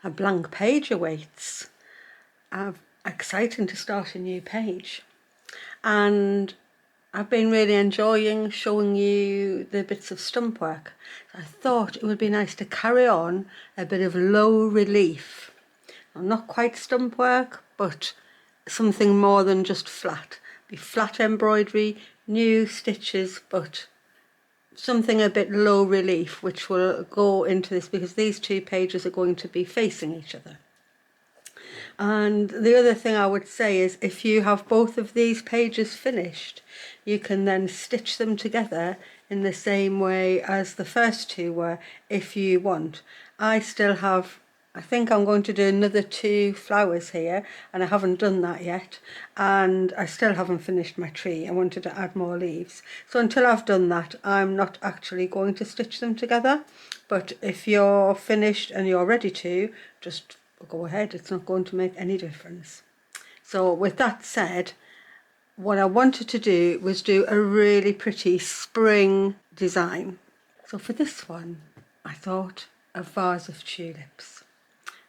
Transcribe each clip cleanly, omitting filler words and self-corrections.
a blank page awaits. Exciting to start a new page, and I've been really enjoying showing you the bits of stump work. I thought it would be nice to carry on a bit of low relief. Well, not quite stump work, but something more than just flat. Be flat embroidery, new stitches, but something a bit low relief, which will go into this because these two pages are going to be facing each other. And the other thing I would say is if you have both of these pages finished, you can then stitch them together in the same way as the first two were if you want. I still have, I think I'm going to do another 2 flowers here, and I haven't done that yet, and I still haven't finished my tree. I wanted to add more leaves. So until I've done that, I'm not actually going to stitch them together. But if you're finished and you're ready to, just go ahead. It's not going to make any difference. So with that said, what I wanted to do was do a really pretty spring design. So for this one, I thought a vase of tulips.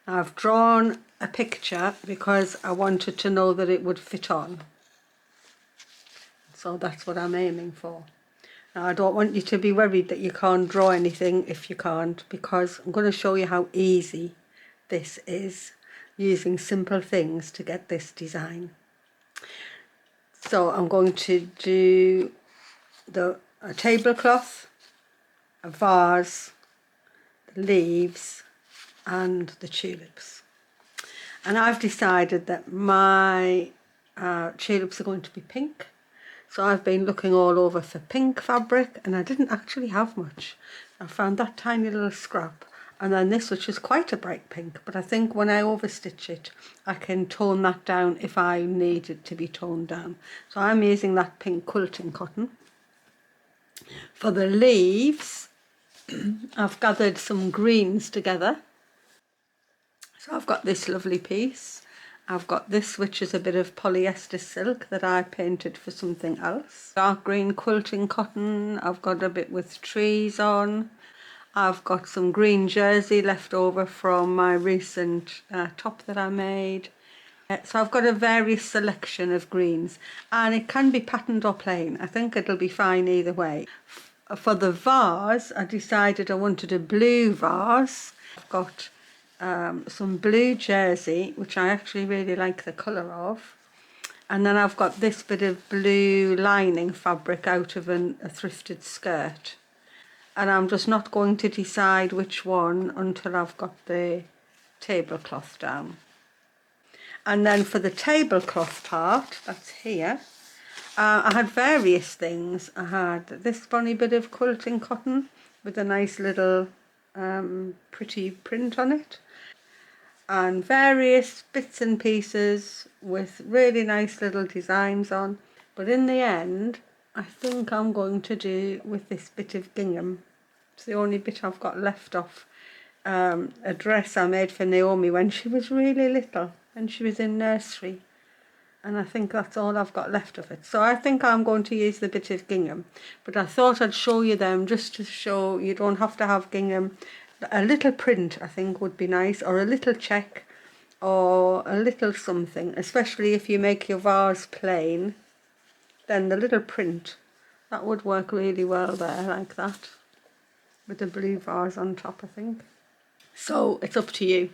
Now I've drawn a picture because I wanted to know that it would fit on. So that's what I'm aiming for. Now I don't want you to be worried that you can't draw anything if you can't, because I'm going to show you how easy this is, using simple things to get this design. So I'm going to do a tablecloth, a vase, the leaves and the tulips. And I've decided that my tulips are going to be pink. So I've been looking all over for pink fabric, and I didn't actually have much. I found that tiny little scrap, and then this, which is quite a bright pink, but I think when I overstitch it I can tone that down if I need it to be toned down. So I'm using that pink quilting cotton. For the leaves, I've gathered some greens together. So I've got this lovely piece. I've got this, which is a bit of polyester silk that I painted for something else. Dark green quilting cotton. I've got a bit with trees on. I've got some green jersey left over from my recent top that I made. So I've got a various selection of greens, and it can be patterned or plain. I think it'll be fine either way. For the vase, I decided I wanted a blue vase. I've got some blue jersey, which I actually really like the colour of. And then I've got this bit of blue lining fabric out of a thrifted skirt. And I'm just not going to decide which one until I've got the tablecloth down. And then for the tablecloth part, that's here, I had various things. I had this funny bit of quilting cotton with a nice little pretty print on it, and various bits and pieces with really nice little designs on. But in the end, I think I'm going to do with this bit of gingham. It's the only bit I've got left off a dress I made for Naomi when she was really little, and she was in nursery. And I think that's all I've got left of it. So I think I'm going to use the bit of gingham. But I thought I'd show you them just to show you don't have to have gingham. A little print I think would be nice, or a little check, or a little something, especially if you make your vase plain. Then the little print, that would work really well there, like that, with the blue vase on top, I think. So it's up to you,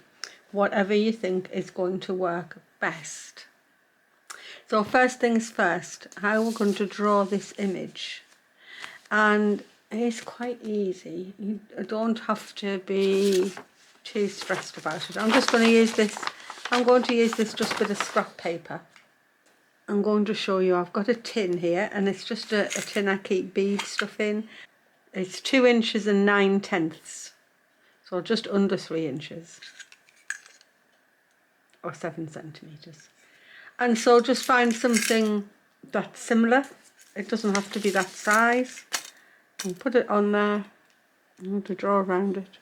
whatever you think is going to work best. So first things first, how we're going to draw this image. And it's quite easy. You don't have to be too stressed about it. I'm just going to use this. I'm going to use this just bit of scrap paper. I'm going to show you. I've got a tin here, and it's just a tin I keep bead stuff in. It's 2 inches and 9/10, so just under 3 inches, or 7 centimeters. And so just find something that's similar. It doesn't have to be that size. And put it on there. I'm going to draw around it.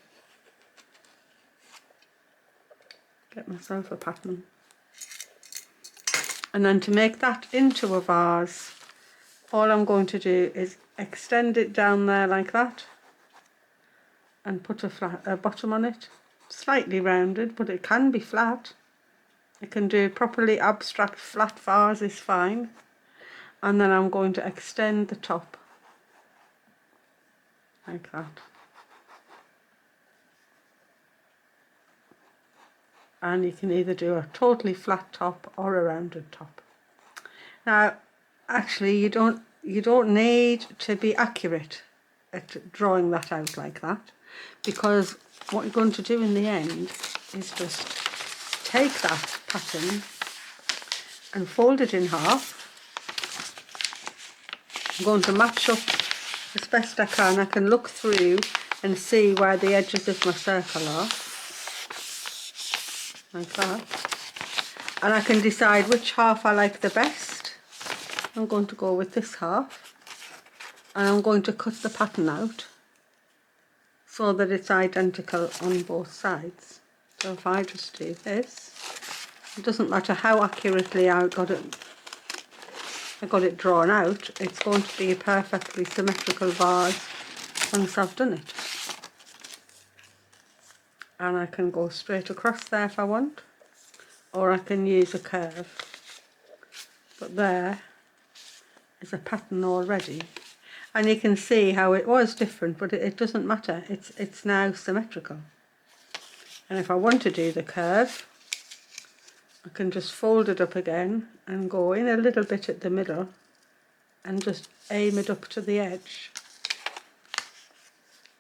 Get myself a pattern. And then to make that into a vase, all I'm going to do is extend it down there like that, and put a bottom on it. slightly rounded, but it can be flat. I can do properly abstract flat vase is fine. And then I'm going to extend the top like that. And you can either do a totally flat top or a rounded top. Now, actually, you don't need to be accurate at drawing that out like that, because what you're going to do in the end is just take that pattern and fold it in half. I'm going to match up as best I can. I can look through and see where the edges of my circle are, like that. And I can decide which half I like the best. I'm going to go with this half, and I'm going to cut the pattern out so that it's identical on both sides. So if I just do this, it doesn't matter how accurately I got it drawn out, it's going to be a perfectly symmetrical vase once I've done it. And I can go straight across there if I want, or I can use a curve. But there is a pattern already, and you can see how it was different, but it doesn't matter, it's now symmetrical. And if I want to do the curve, I can just fold it up again and go in a little bit at the middle and just aim it up to the edge,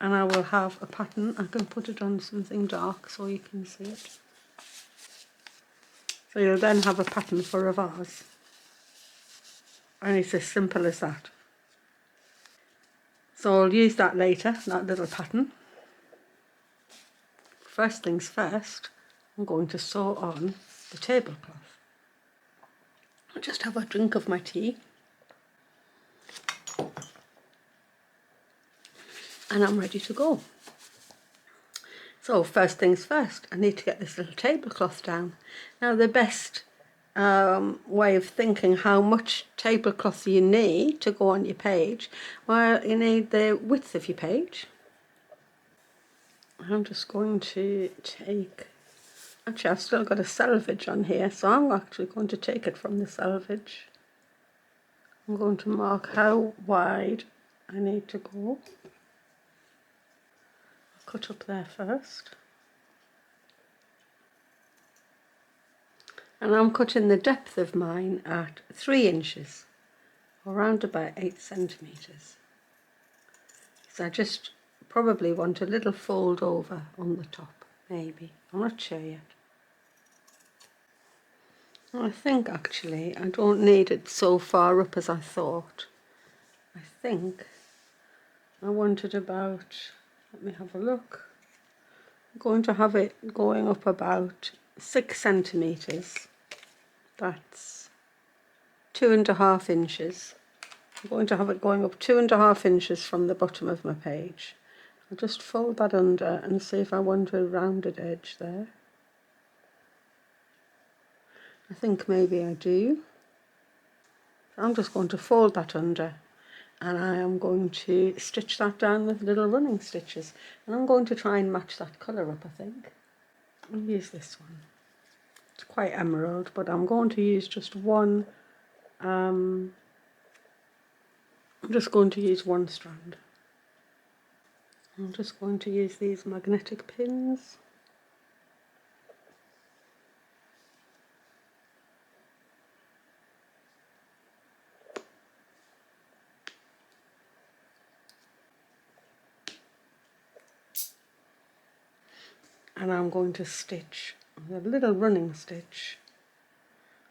and I will have a pattern. I can put it on something dark so you can see it. So you'll then have a pattern for a vase, and it's as simple as that. So I'll use that later, that little pattern. First things first, I'm going to sew on the tablecloth. I'll just have a drink of my tea. And I'm ready to go. So first things first, I need to get this little tablecloth down. Now the best way of thinking how much tablecloth you need to go on your page, well, you need the width of your page. I'm just going to take, actually I've still got a selvage on here, so I'm actually going to take it from the selvage. I'm going to mark how wide I need to go. I'll cut up there first. And I'm cutting the depth of mine at 3 inches, or around about 8 centimetres. So I just probably want a little fold over on the top, maybe. I'm not sure yet. I think actually I don't need it so far up as I thought. I think I wanted about, let me have a look. I'm going to have it going up about 6 centimetres. That's 2.5 inches. I'm going to have it going up 2.5 inches from the bottom of my page. I'll just fold that under and see if I want a rounded edge there. I think maybe I do. So I'm just going to fold that under, and I am going to stitch that down with little running stitches. And I'm going to try and match that colour up, I think. I'll use this one. It's quite emerald, but I'm going to use just one. I'm just going to use one strand. I'm just going to use these magnetic pins. And I'm going to stitch with a little running stitch.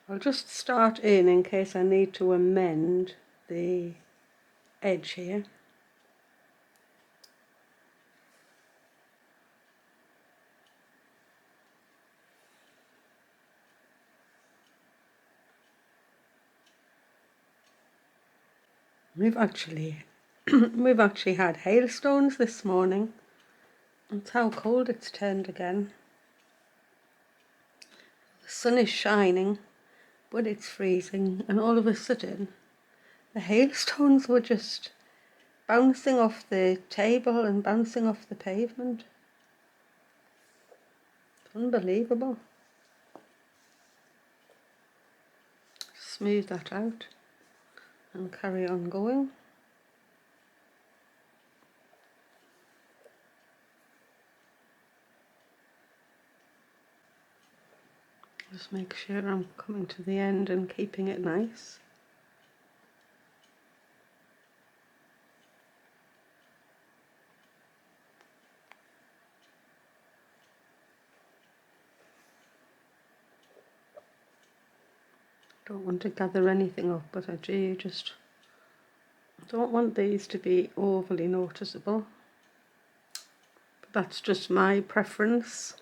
I'll just start in case I need to amend the edge here. We've actually had hailstones this morning. That's how cold it's turned again. The sun is shining, but it's freezing, and all of a sudden the hailstones were just bouncing off the table and bouncing off the pavement. Unbelievable. Smooth that out and carry on going. Just make sure I'm coming to the end and keeping it nice. Don't want to gather anything up, but I don't want these to be overly noticeable. But that's just my preference.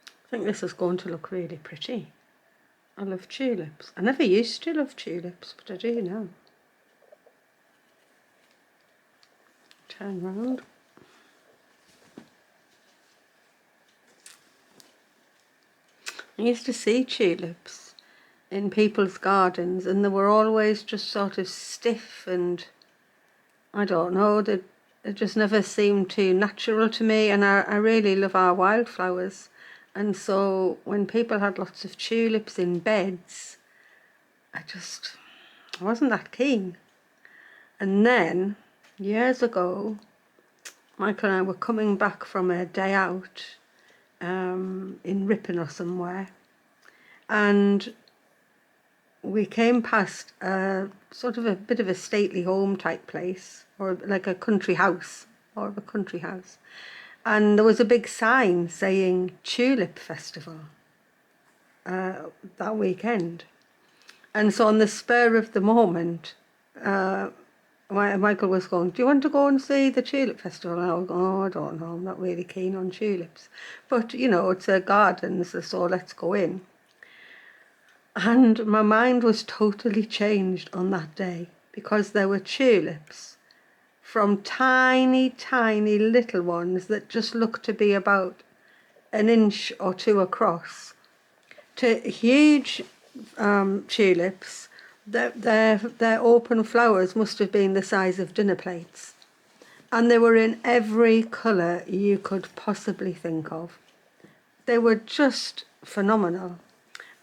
I think this is going to look really pretty. I love tulips. I never used to love tulips, but I do now. Turn round. I used to see tulips in people's gardens, and they were always just sort of stiff, and I don't know, it just never seemed too natural to me. And I really love our wildflowers, and so when people had lots of tulips in beds, I wasn't that keen. And then years ago, Michael and I were coming back from a day out in Ripon or somewhere, and we came past sort of a bit of a stately home type place, or like a country house, and there was a big sign saying Tulip Festival that weekend. And so on the spur of the moment, Michael was going, do you want to go and see the Tulip Festival? And I was going, oh, I don't know, I'm not really keen on tulips. But, you know, it's a garden, so let's go in. And my mind was totally changed on that day, because there were tulips from tiny, tiny little ones that just looked to be about an inch or two across, to huge tulips. Their open flowers must have been the size of dinner plates, and they were in every colour you could possibly think of. They were just phenomenal,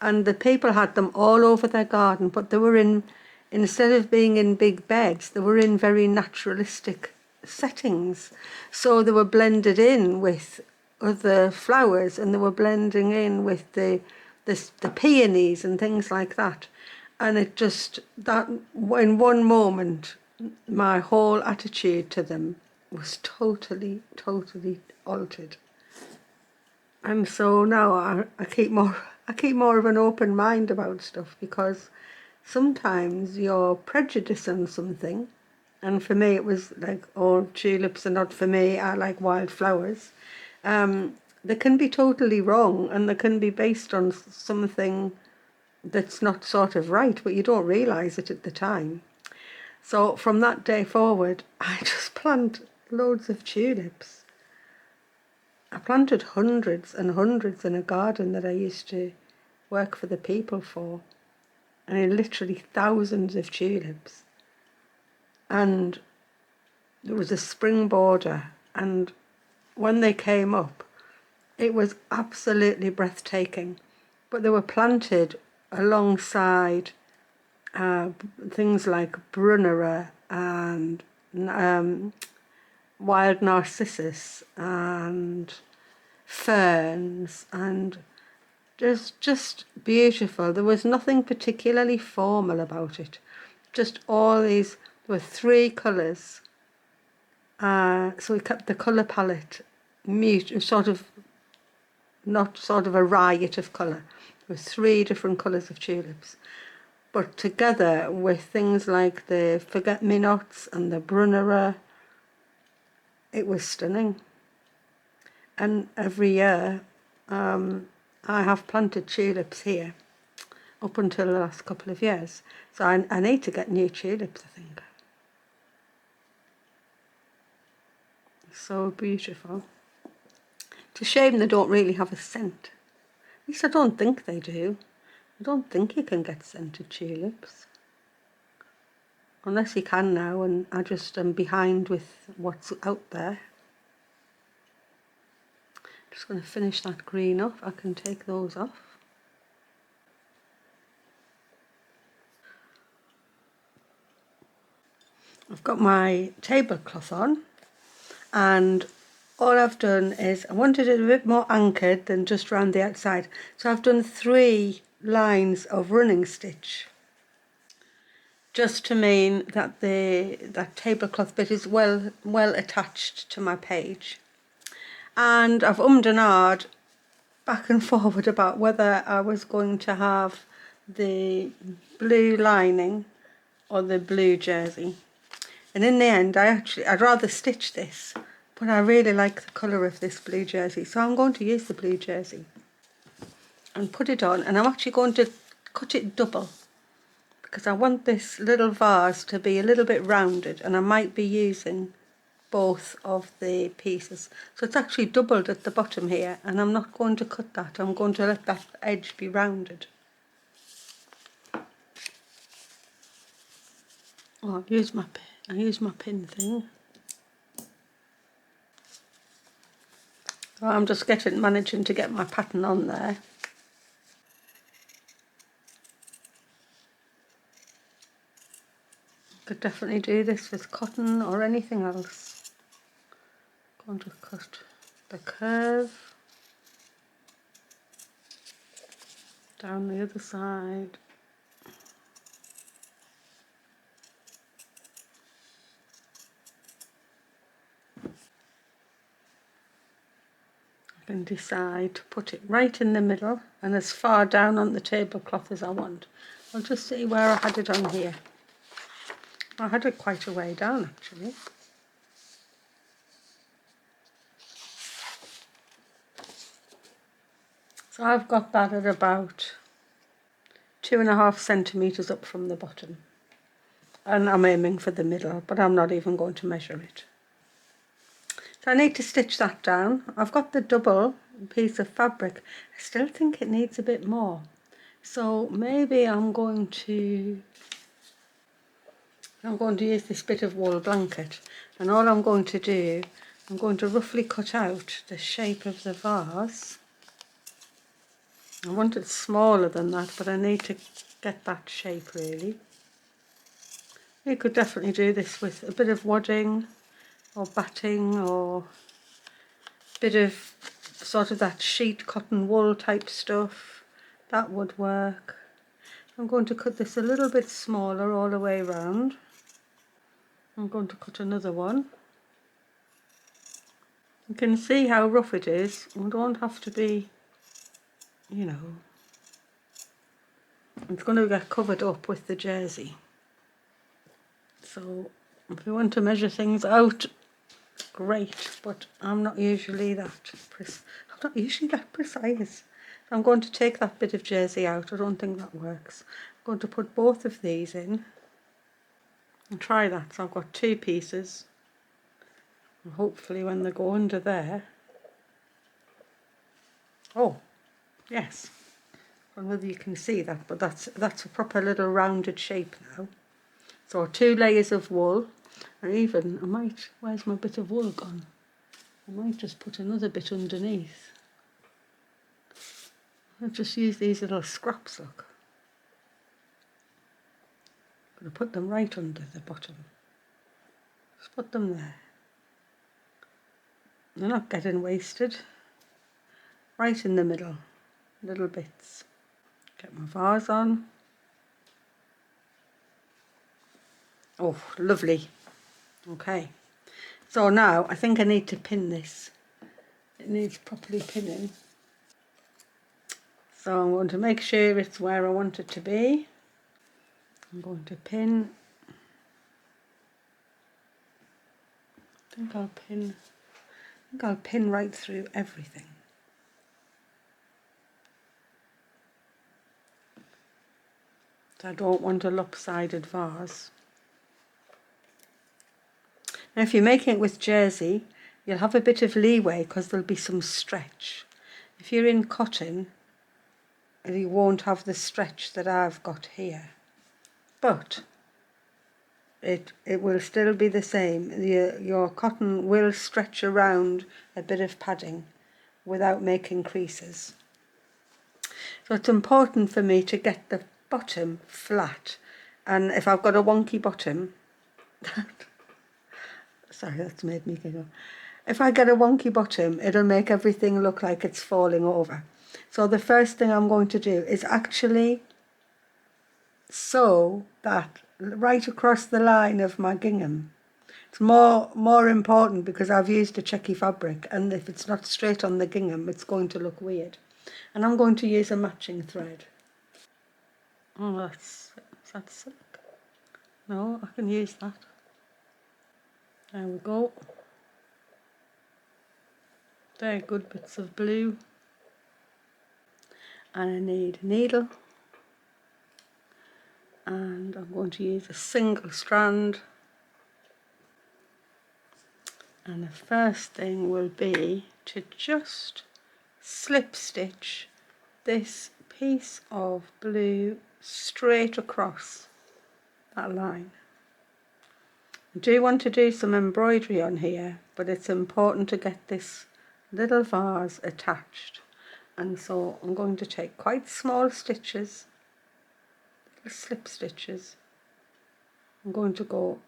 and the people had them all over their garden, but they were instead of being in big beds, they were in very naturalistic settings. So they were blended in with other flowers, and they were blending in with the peonies and things like that. And it just, that in one moment, my whole attitude to them was totally, totally altered. And so now I keep more of an open mind about stuff, because sometimes you're prejudiced on something, and for me it was like, oh, tulips are not for me, I like wildflowers. They can be totally wrong, and they can be based on something that's not sort of right, but you don't realise it at the time. So from that day forward, I just plant loads of tulips. I planted hundreds and hundreds in a garden that I used to work for the people for, and literally thousands of tulips. And there was a spring border, and when they came up, it was absolutely breathtaking. But they were planted alongside things like brunnera and wild narcissus and ferns, and just beautiful. There was nothing particularly formal about it. Just all these, there were 3 colours. So we kept the colour palette mute, sort of, not sort of a riot of colour. There were 3 different colours of tulips. But together with things like the forget-me-nots and the brunnera, it was stunning. And every year I have planted tulips here up until the last couple of years. So I need to get new tulips, I think. So beautiful. It's a shame they don't really have a scent. At least I don't think they do. I don't think you can get scented tulips. Unless you can now, and I just am behind with what's out there. Just going to finish that green off. I can take those off. I've got my tablecloth on, and all I've done is I wanted it a bit more anchored than just round the outside, so I've done 3 lines of running stitch, just to mean that that tablecloth bit is well attached to my page. And I've ummed and ahed back and forward about whether I was going to have the blue lining or the blue jersey. And in the end, I'd rather stitch this, but I really like the colour of this blue jersey, so I'm going to use the blue jersey and put it on. And I'm actually going to cut it double, because I want this little vase to be a little bit rounded, and I might be using both of the pieces. So it's actually doubled at the bottom here, and I'm not going to cut that. I'm going to let that edge be rounded. Oh, I use my pin thing. So I'm just managing to get my pattern on there. Could definitely do this with cotton or anything else. I'm going to cut the curve down the other side. I can decide to put it right in the middle and as far down on the tablecloth as I want. I'll just see where I had it on here. I had it quite a way down actually. So I've got that at about 2.5 centimetres up from the bottom. And I'm aiming for the middle, but I'm not even going to measure it. So I need to stitch that down. I've got the double piece of fabric. I still think it needs a bit more. So maybe I'm going to use this bit of wool blanket, and all I'm going to do, I'm going to roughly cut out the shape of the vase. I want it smaller than that, but I need to get that shape really. You could definitely do this with a bit of wadding or batting or a bit of sort of that sheet cotton wool type stuff. That would work. I'm going to cut this a little bit smaller all the way around. I'm going to cut another one. You can see how rough it is. We don't have to be, you know, it's going to get covered up with the jersey. So if you want to measure things out, great, but I'm not usually that precise. I'm going to take that bit of jersey out. I don't think that works. I'm going to put both of these in and try that. So I've got 2 pieces, and hopefully when they go under there, oh yes, I don't know whether you can see that, but that's a proper little rounded shape now. So 2 layers of wool, or even where's my bit of wool gone? I might just put another bit underneath. I'll just use these little scraps, look. I'm going to put them right under the bottom. Just put them there. They're not getting wasted. Right in the middle, little bits. Get my vase on. Oh, lovely. Okay. So now I think I need to pin this. It needs properly pinning. So I'm going to make sure it's where I want it to be. I'm going to pin. I think I'll pin right through everything. So I don't want a lopsided vase. Now if you're making it with jersey, you'll have a bit of leeway because there'll be some stretch. If you're in cotton, you won't have the stretch that I've got here. But it will still be the same. Your cotton will stretch around a bit of padding, without making creases. So it's important for me to get the bottom flat, and if I've got a wonky bottom, sorry, that's made me giggle. If I get a wonky bottom, it'll make everything look like it's falling over. So the first thing I'm going to do is actually sew that right across the line of my gingham. It's more important because I've used a checky fabric, and if it's not straight on the gingham, it's going to look weird. And I'm going to use a matching thread. Oh, is that silk? No, I can use that. There we go. They're good bits of blue. And I need a needle. And I'm going to use a single strand. And the first thing will be to just slip stitch this piece of blue straight across that line. I do want to do some embroidery on here, but it's important to get this little vase attached, and so I'm going to take quite small stitches, little slip stitches. I'm going to go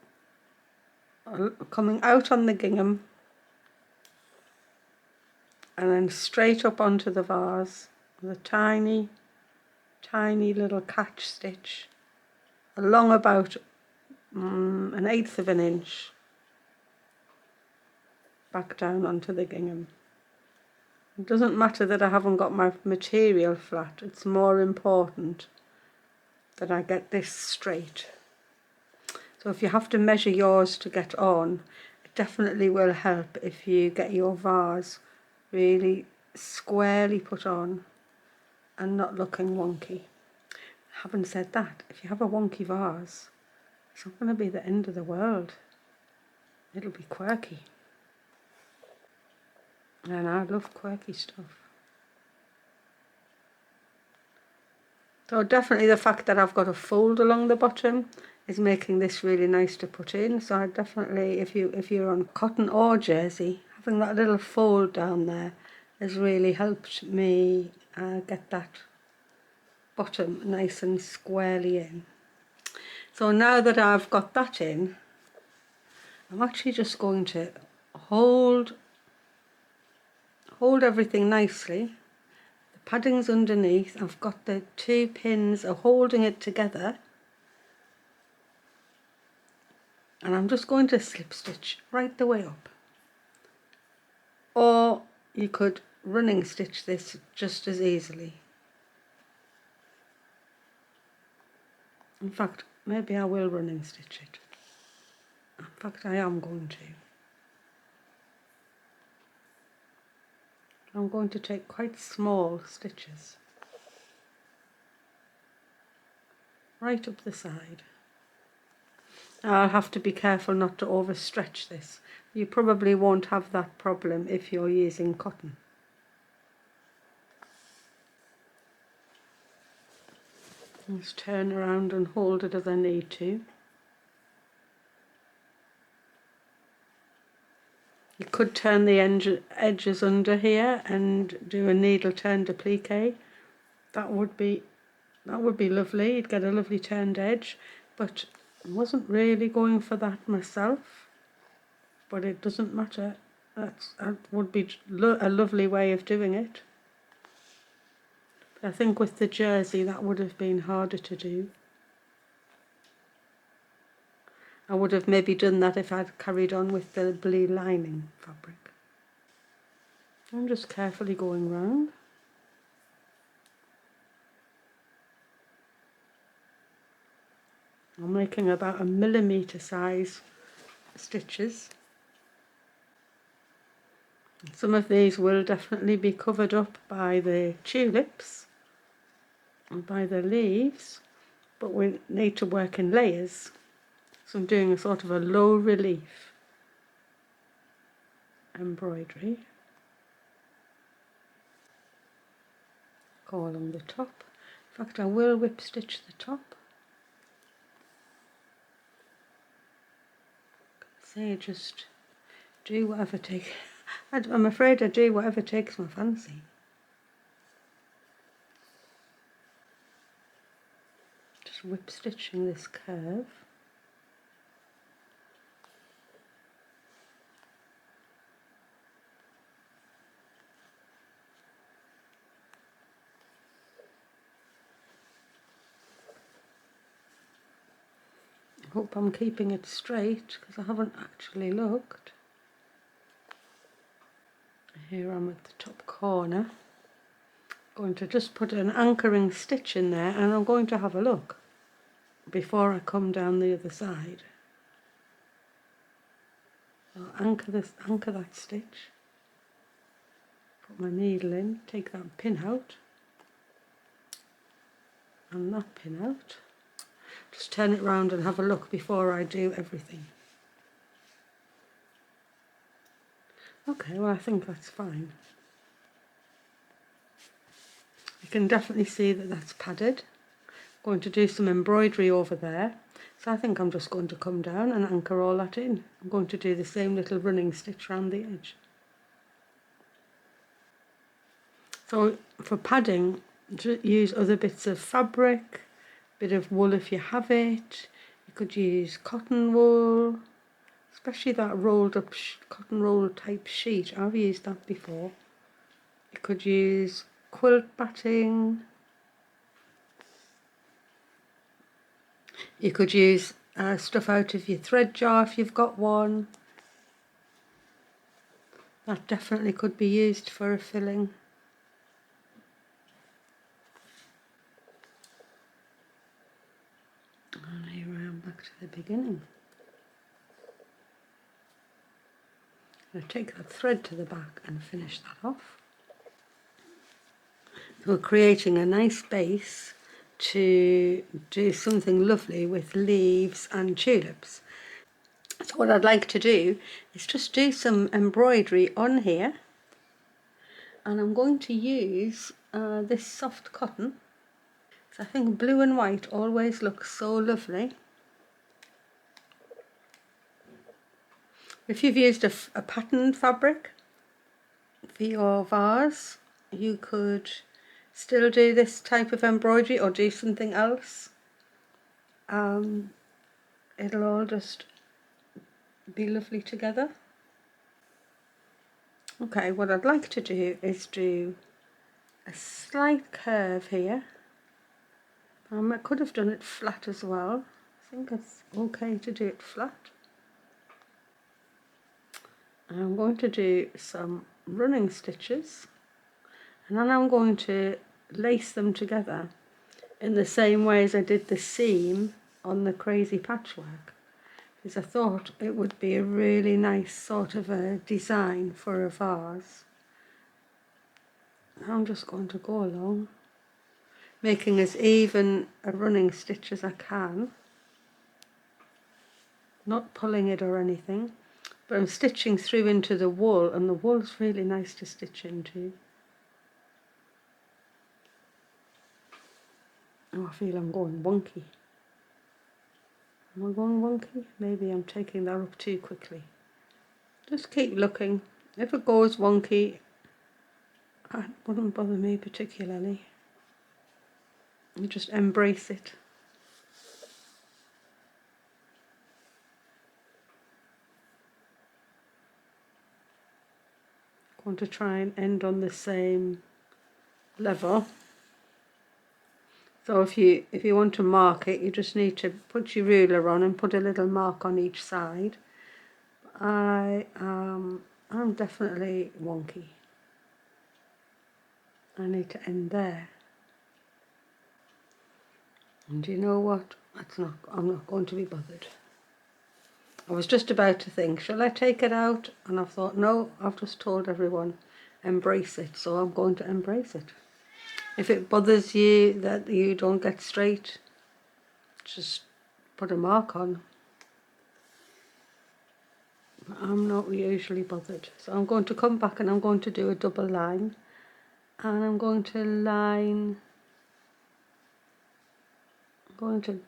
coming out on the gingham and then straight up onto the vase with a tiny little catch stitch along about 1/8 of an inch back down onto the gingham. It doesn't matter that I haven't got my material flat, it's more important that I get this straight. So if you have to measure yours to get on, it definitely will help if you get your vase really squarely put on and not looking wonky. Having said that, if you have a wonky vase, it's not going to be the end of the world. It'll be quirky. And I love quirky stuff. So definitely the fact that I've got a fold along the bottom is making this really nice to put in. So I definitely, if you're on cotton or jersey, having that little fold down there has really helped me get that bottom nice and squarely in. So now that I've got that in, I'm actually just going to hold everything nicely. The padding's underneath. I've got the 2 pins are holding it together. And I'm just going to slip stitch right the way up. Or you could running stitch this just as easily. In fact, maybe I will running stitch it. In fact, I am going to. I'm going to take quite small stitches right up the side. I'll have to be careful not to overstretch this. You probably won't have that problem if you're using cotton. Just turn around and hold it as I need to. You could turn the edges under here and do a needle turn applique. That would be lovely. You'd get a lovely turned edge, but I wasn't really going for that myself. But it doesn't matter. That would be a lovely way of doing it. But I think with the jersey that would have been harder to do. I would have maybe done that if I'd carried on with the blue lining fabric. I'm just carefully going round. I'm making about 1mm size stitches. Some of these will definitely be covered up by the tulips and by the leaves, but we need to work in layers. So I'm doing a sort of a low relief embroidery. Go along the top. In fact, I will whip stitch the top. Say just do whatever I'm afraid I do whatever takes my fancy. Just whip stitching this curve. I hope I'm keeping it straight because I haven't actually looked. Here I'm at the top corner. Going to just put an anchoring stitch in there, and I'm going to have a look before I come down the other side. I'll anchor that stitch, put my needle in, take that pin out and that pin out. Just turn it round and have a look before I do everything. Okay, well I think that's fine. You can definitely see that that's padded. I'm going to do some embroidery over there, so I think I'm just going to come down and anchor all that in. I'm going to do the same little running stitch around the edge. So for padding, use other bits of fabric, bit of wool if you have it. You could use cotton wool, especially that rolled up cotton roll type sheet. I've used that before. You could use quilt batting. You could use stuff out of your thread jar if you've got one. That definitely could be used for a filling. And here I am back to the beginning. I'm going to take that thread to the back and finish that off. So we're creating a nice base to do something lovely with leaves and tulips. So what I'd like to do is just do some embroidery on here, and I'm going to use this soft cotton. So I think blue and white always looks so lovely. If you've used a patterned fabric for your vase, you could still do this type of embroidery or do something else. It'll all just be lovely together. Okay, what I'd like to do is do a slight curve here. I could have done it flat as well. I think it's okay to do it flat. I'm going to do some running stitches, and then I'm going to lace them together in the same way as I did the seam on the crazy patchwork, because I thought it would be a really nice sort of a design for a vase. I'm just going to go along, making as even a running stitch as I can, not pulling it or anything, but I'm stitching through into the wool, and the wool's really nice to stitch into. Oh, I feel I'm going wonky. Am I going wonky? Maybe I'm taking that up too quickly. Just keep looking. If it goes wonky, it wouldn't bother me particularly. You just embrace it. I want to try and end on the same level. So if you want to mark it, you just need to put your ruler on and put a little mark on each side. I'm definitely wonky. I need to end there. And you know what? I'm not going to be bothered. I was just about to think, shall I take it out? And I thought, no, I've just told everyone, embrace it. So I'm going to embrace it. If it bothers you that you don't get straight, just put a mark on. I'm not usually bothered. So I'm going to come back and I'm going to do a double line. And I'm going to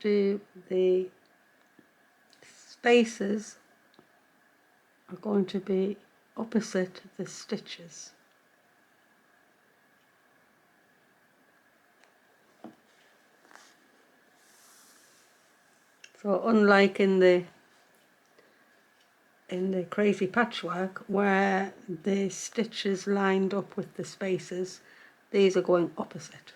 do the spaces are going to be opposite the stitches. So unlike in the crazy patchwork where the stitches lined up with the spaces, these are going opposite.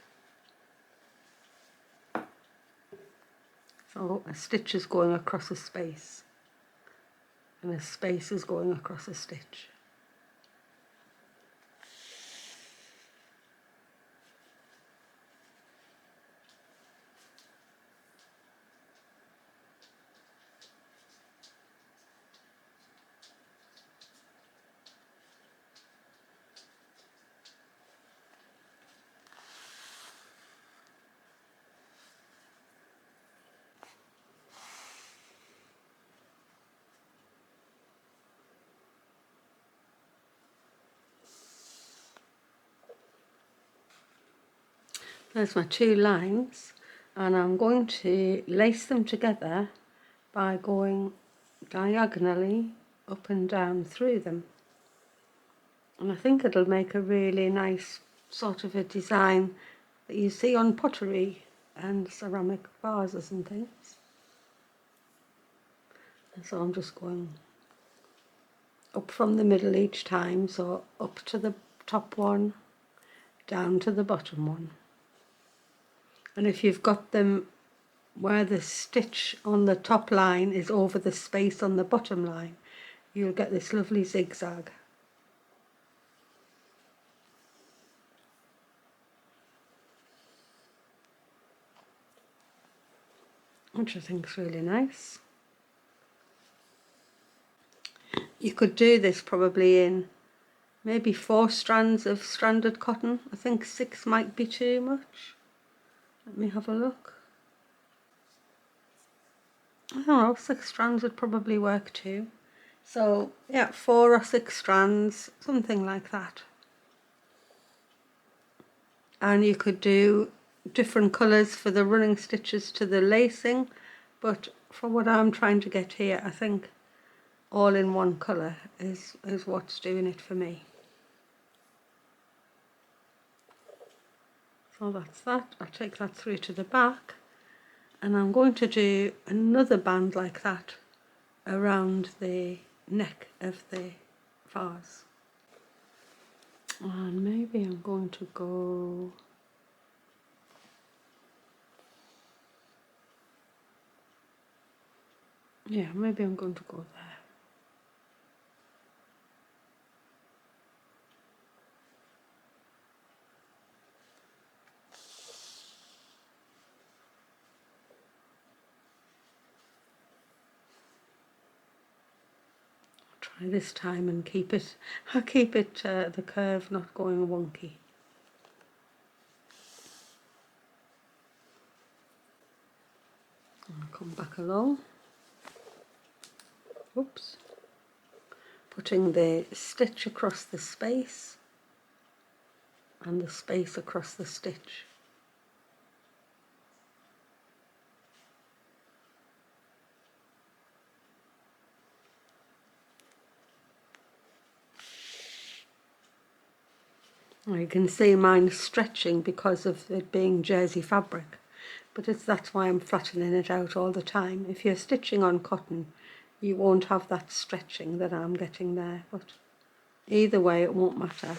So a stitch is going across a space and a space is going across a stitch. There's my two lines, and I'm going to lace them together by going diagonally up and down through them. And I think it'll make a really nice sort of a design that you see on pottery and ceramic vases and things. And so I'm just going up from the middle each time, so up to the top one, down to the bottom one. And if you've got them where the stitch on the top line is over the space on the bottom line, you'll get this lovely zigzag. Which I think is really nice. You could do this probably in maybe 4 strands of stranded cotton. I think 6 might be too much. Let me have a look. I don't know, 6 strands would probably work too. So yeah, 4 or 6 strands, something like that. And you could do different colours for the running stitches to the lacing, but for what I'm trying to get here, I think all in one colour is what's doing it for me. So that's that. I'll take that through to the back, and I'm going to do another band like that around the neck of the vase. And maybe I'm going to go maybe I'm going to go there. Try this time and keep it the curve not going wonky. And come back along. Oops. Putting the stitch across the space and the space across the stitch. You can see mine stretching because of it being jersey fabric, but that's why I'm flattening it out all the time. If you're stitching on cotton, you won't have that stretching that I'm getting there, but either way it won't matter,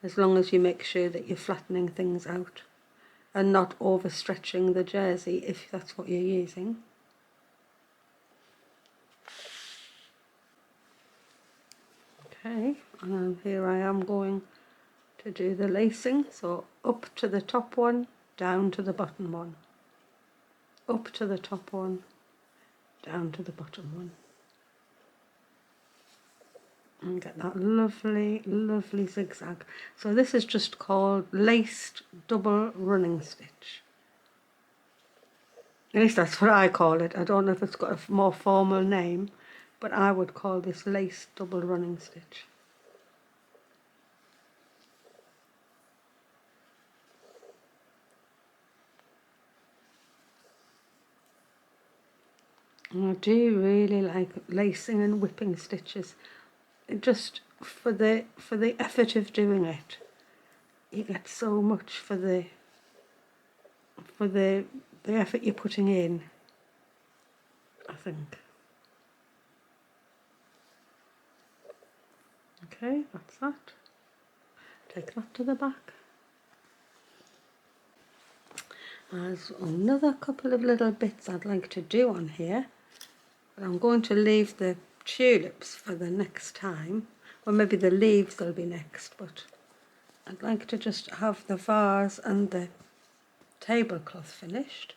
as long as you make sure that you're flattening things out and not overstretching the jersey if that's what you're using. Okay, and here I am going to do the lacing, so up to the top one, down to the bottom one, up to the top one, down to the bottom one, and get that lovely zigzag. So this is just called laced double running stitch. At least that's what I call it. I don't know if it's got a more formal name, but I would call this laced double running stitch. And I do really like lacing and whipping stitches. just for the effort of doing it. You get so much for the effort you're putting in, I think. Okay, that's that. Take that to the back. There's another couple of little bits I'd like to do on here, but I'm going to leave the tulips for the next time. Well, maybe the leaves will be next, but I'd like to just have the vase and the tablecloth finished.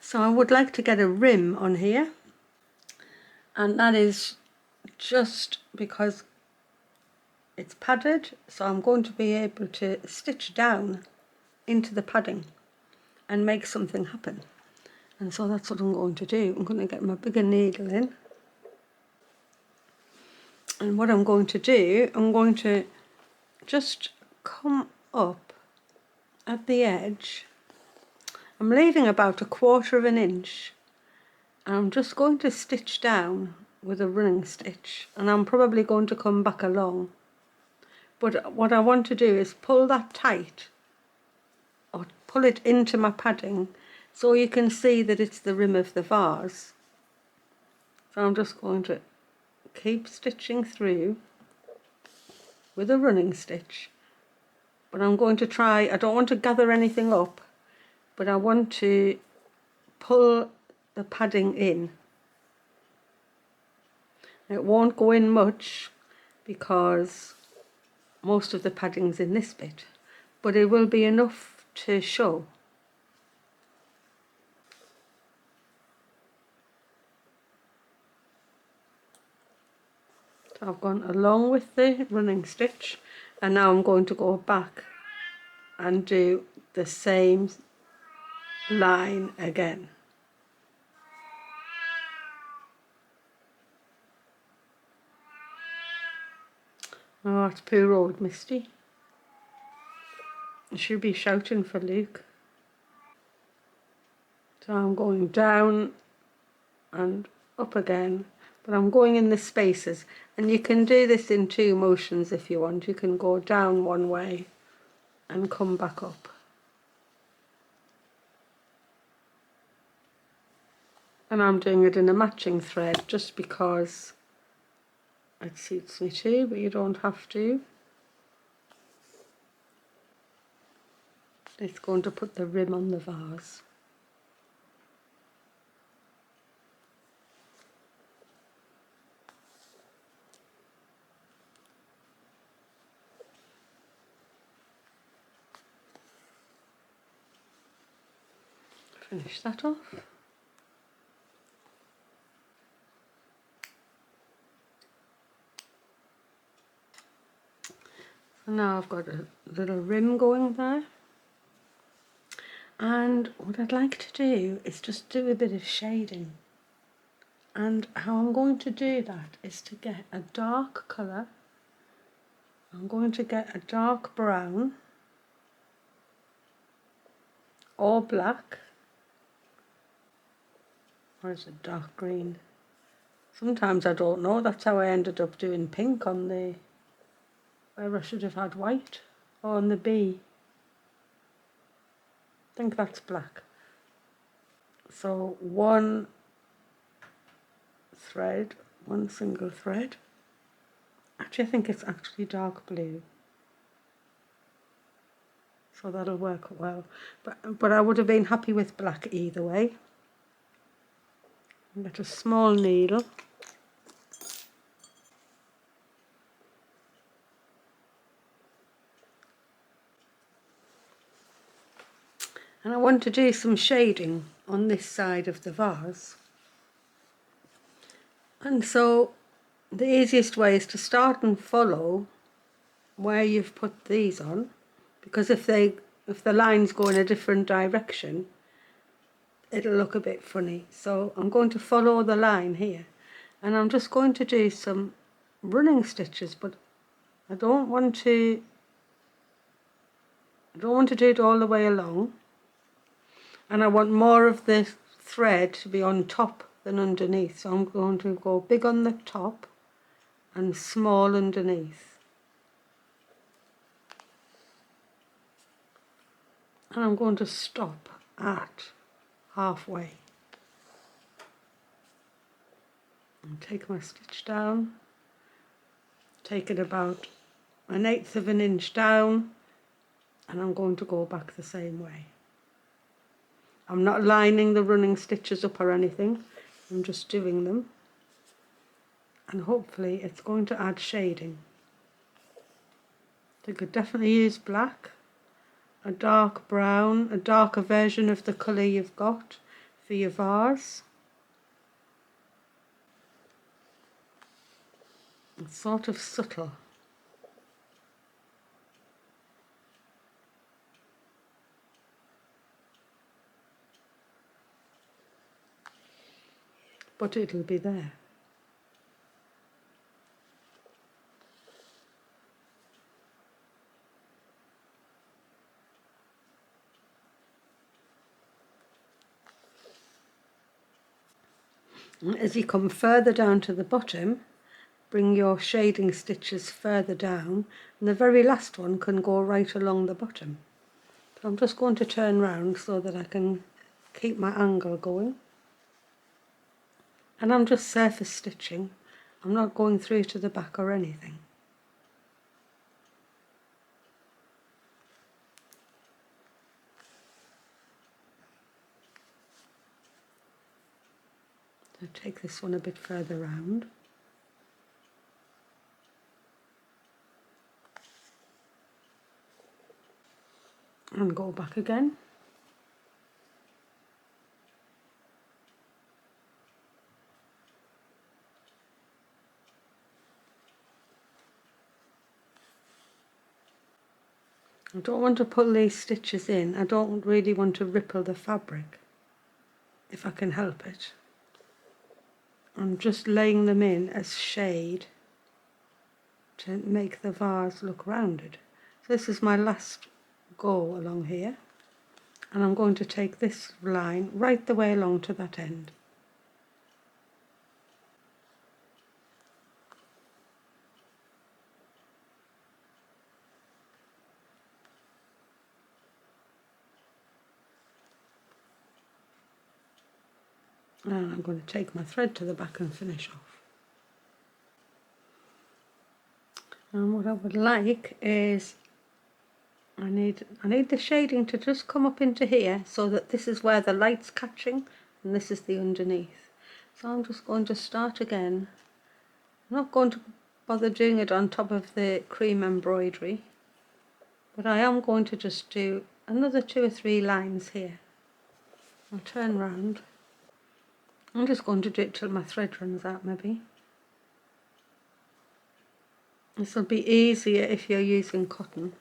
So I would like to get a rim on here, and that is just because it's padded, so I'm going to be able to stitch down into the padding and make something happen. And so that's what I'm going to do. I'm going to get my bigger needle in, and what I'm going to do, I'm going to just come up at the edge. I'm leaving about 1/4 of an inch, and I'm just going to stitch down with a running stitch, and I'm probably going to come back along. But what I want to do is pull that tight, or pull it into my padding, so you can see that it's the rim of the vase. So I'm just going to keep stitching through with a running stitch, but I'm going to try, I don't want to gather anything up, but I want to pull the padding in. It won't go in much because most of the padding's in this bit, but it will be enough to show. So I've gone along with the running stitch, and now I'm going to go back and do the same line again. Oh, it's poor old Misty. She'll be shouting for Luke. So I'm going down and up again, but I'm going in the spaces, and you can do this in 2 motions if you want. You can go down one way and come back up. And I'm doing it in a matching thread just because it suits me too, but you don't have to. It's going to put the rim on the vase. Finish that off. So now I've got a little rim going there. And what I'd like to do is just do a bit of shading. And how I'm going to do that is to get a dark colour. I'm going to get a dark brown or black, or is it dark green? Sometimes I don't know. That's how I ended up doing pink on the, where I should have had white, or on the bee. I think that's black. So one single thread. Actually, I think it's actually dark blue. So that'll work well. But I would have been happy with black either way. Get a small needle. And I want to do some shading on this side of the vase. And so the easiest way is to start and follow where you've put these on, because if the lines go in a different direction, it'll look a bit funny. So I'm going to follow the line here, and I'm just going to do some running stitches, but I don't want to do it all the way along. And I want more of the thread to be on top than underneath, so I'm going to go big on the top and small underneath. And I'm going to stop at halfway and take my stitch down, take it about 1/8 of an inch down, and I'm going to go back the same way. I'm not lining the running stitches up or anything, I'm just doing them, and hopefully it's going to add shading. You could definitely use black, a dark brown, a darker version of the colour you've got for your vase. It's sort of subtle. But it'll be there. And as you come further down to the bottom, bring your shading stitches further down, and the very last one can go right along the bottom. So I'm just going to turn round so that I can keep my angle going. And I'm just surface stitching. I'm not going through to the back or anything. So take this one a bit further round. And go back again. I don't want to pull these stitches in. I don't really want to ripple the fabric, if I can help it. I'm just laying them in as shade to make the vase look rounded. So this is my last go along here, and I'm going to take this line right the way along to that end. And I'm going to take my thread to the back and finish off. And what I would like is I need the shading to just come up into here so that this is where the light's catching and this is the underneath. So I'm just going to start again. I'm not going to bother doing it on top of the cream embroidery, but I am going to just do another 2 or 3 lines here. I'll turn round. I'm just going to do it till my thread runs out maybe. This will be easier if you're using cotton.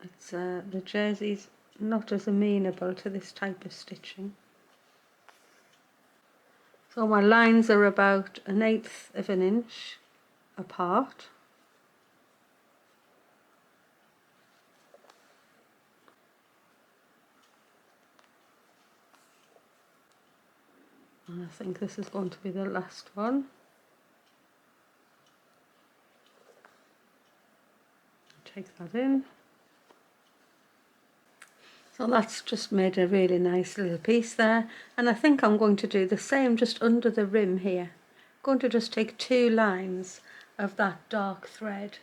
It's the jersey's not as amenable to this type of stitching. So my lines are about 1/8 of an inch apart. And I think this is going to be the last one. Take that in. So that's just made a really nice little piece there, and I think I'm going to do the same just under the rim here. I'm going to just take 2 lines of that dark thread.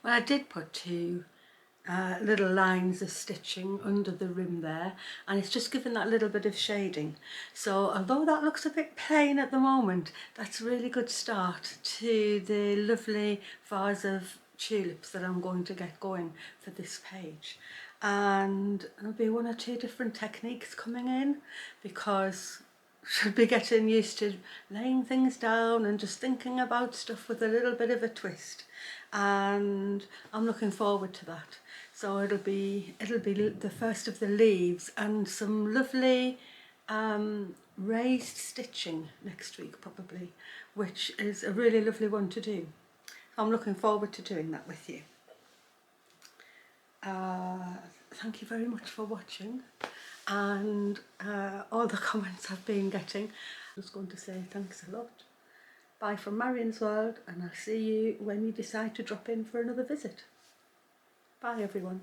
Well, I did put 2 little lines of stitching under the rim there, and it's just given that little bit of shading. So although that looks a bit plain at the moment, that's a really good start to the lovely vase of tulips that I'm going to get going for this page. And there'll be 1 or 2 different techniques coming in, because should be getting used to laying things down and just thinking about stuff with a little bit of a twist, and I'm looking forward to that. So it'll be the first of the leaves and some lovely raised stitching next week probably, which is a really lovely one to do. I'm looking forward to doing that with you. Thank you very much for watching, and all the comments I've been getting. I'm just going to say thanks a lot. Bye from Marion's World, and I'll see you when you decide to drop in for another visit. Bye everyone.